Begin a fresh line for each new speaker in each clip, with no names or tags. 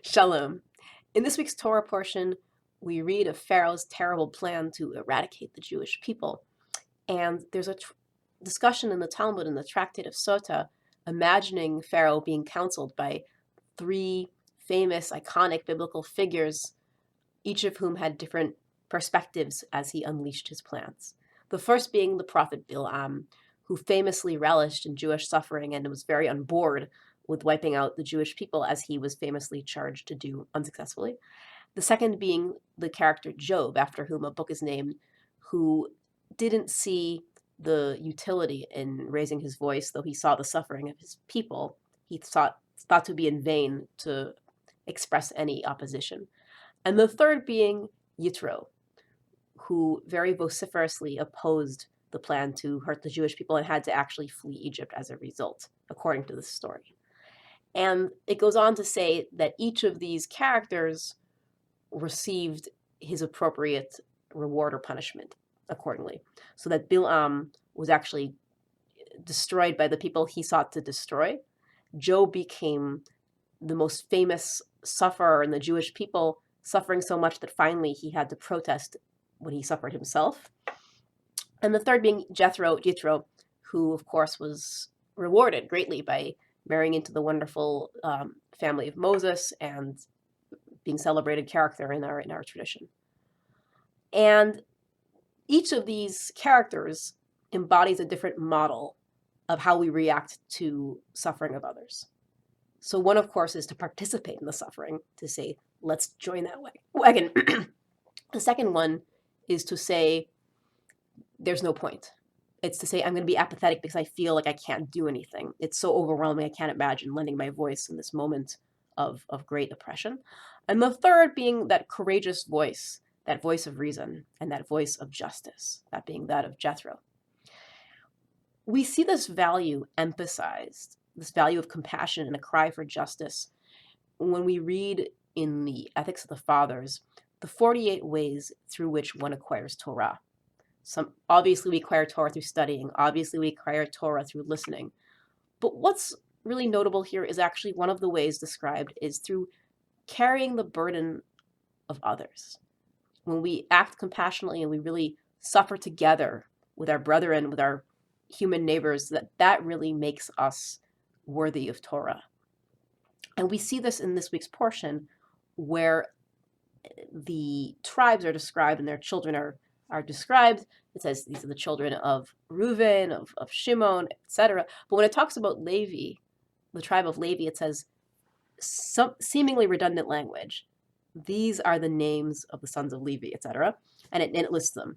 Shalom. In this week's Torah portion, we read of Pharaoh's terrible plan to eradicate the Jewish people. And there's a discussion in the Talmud, in the Tractate of Sota, imagining Pharaoh being counseled by three famous, iconic biblical figures, each of whom had different perspectives as he unleashed his plans. The first being the prophet Bil'am, who famously relished in Jewish suffering and was very on board with wiping out the Jewish people, as he was famously charged to do unsuccessfully. The second being the character Job, after whom a book is named, who didn't see the utility in raising his voice, though he saw the suffering of his people. He thought to be in vain to express any opposition. And the third being Yitro, who very vociferously opposed the plan to hurt the Jewish people and had to actually flee Egypt as a result, according to this story. And it goes on to say that each of these characters received his appropriate reward or punishment accordingly. So that Bil'am was actually destroyed by the people he sought to destroy. Job became the most famous sufferer in the Jewish people, suffering so much that finally he had to protest when he suffered himself. And the third being Jethro, who of course was rewarded greatly by marrying into the wonderful family of Moses and being celebrated character in our tradition. And each of these characters embodies a different model of how we react to suffering of others. So one, of course, is to participate in the suffering, to say, let's join that wagon. The second one is to say, there's no point. It's to say, I'm going to be apathetic because I feel like I can't do anything. It's so overwhelming, I can't imagine lending my voice in this moment of great oppression. And the third being that courageous voice, that voice of reason, and that voice of justice, that being that of Jethro. We see this value emphasized, this value of compassion and a cry for justice, when we read in the Ethics of the Fathers the 48 ways through which one acquires Torah. Obviously, we acquire Torah through studying. Obviously, we acquire Torah through listening. But what's really notable here is actually one of the ways described is through carrying the burden of others. When we act compassionately and we really suffer together with our brethren, with our human neighbors, that really makes us worthy of Torah. And we see this in this week's portion, where the tribes are described and their children are described. It says these are the children of Reuven, of Shimon, etc. But when it talks about Levi, the tribe of Levi, it says some seemingly redundant language. These are the names of the sons of Levi, etc. And it lists them.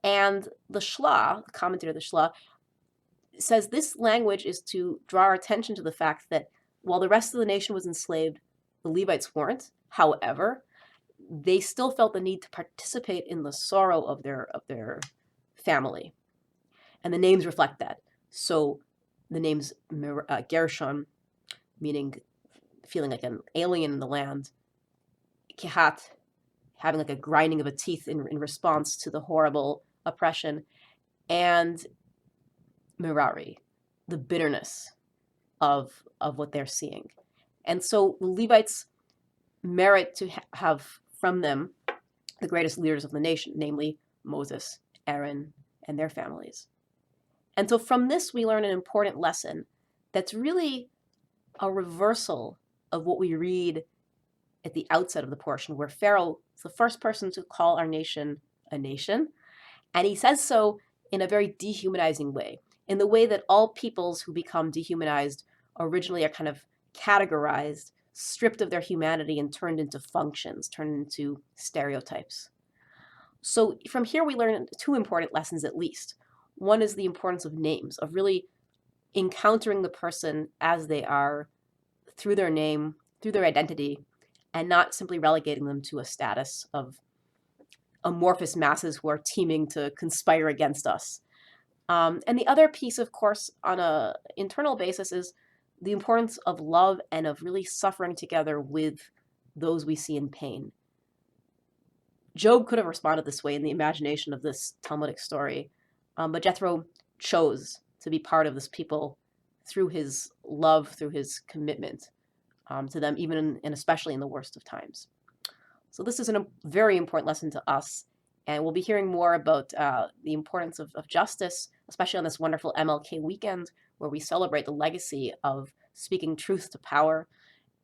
And the Shla, the commentator of the Shla, says this language is to draw our attention to the fact that while the rest of the nation was enslaved, the Levites weren't. However, they still felt the need to participate in the sorrow of their family. And the names reflect that. So the names Gershon, meaning feeling like an alien in the land, Kehat, having like a grinding of a teeth in response to the horrible oppression, and Merari, the bitterness of what they're seeing. And so the Levites merit to have from them the greatest leaders of the nation, namely Moses, Aaron, and their families. And so from this, we learn an important lesson that's really a reversal of what we read at the outset of the portion, where Pharaoh is the first person to call our nation a nation. And he says so in a very dehumanizing way, in the way that all peoples who become dehumanized originally are kind of categorized, stripped of their humanity, and turned into functions, turned into stereotypes. So from here, we learn two important lessons at least. One is the importance of names, of really encountering the person as they are through their name, through their identity, and not simply relegating them to a status of amorphous masses who are teaming to conspire against us. And the other piece, of course, on an internal basis is the importance of love and of really suffering together with those we see in pain. Job could have responded this way in the imagination of this Talmudic story, but Jethro chose to be part of this people through his love, through his commitment, to them, even and especially in the worst of times. So this is a very important lesson to us, and we'll be hearing more about the importance of justice, especially on this wonderful MLK weekend, where we celebrate the legacy of speaking truth to power.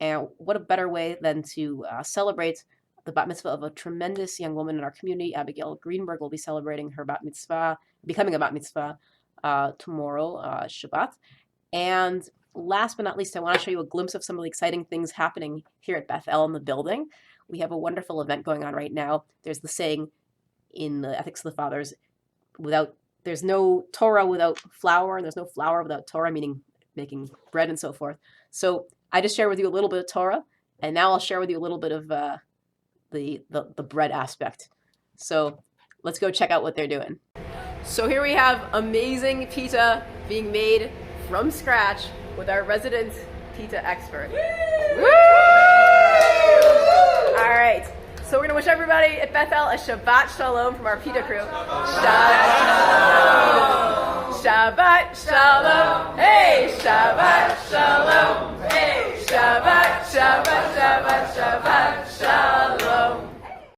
And what a better way than to celebrate the bat mitzvah of a tremendous young woman in our community. Abigail Greenberg will be celebrating her bat mitzvah, becoming a bat mitzvah tomorrow, Shabbat. And last but not least, I want to show you a glimpse of some of the exciting things happening here at Bethel in the building. We have a wonderful event going on right now. There's the saying in the Ethics of the Fathers, there's no Torah without flour, and there's no flour without Torah, meaning making bread and so forth. So I just shared with you a little bit of Torah, and now I'll share with you a little bit of the bread aspect. So let's go check out what they're doing. So here we have amazing pita being made from scratch with our resident pita expert. Woo! All right, so we're gonna wish everybody at Bethel a Shabbat Shalom from our pita crew. Shabbat Shalom, hey, Shabbat Shalom, hey, Shabbat, Shabbat, Shabbat, Shabbat, Shalom.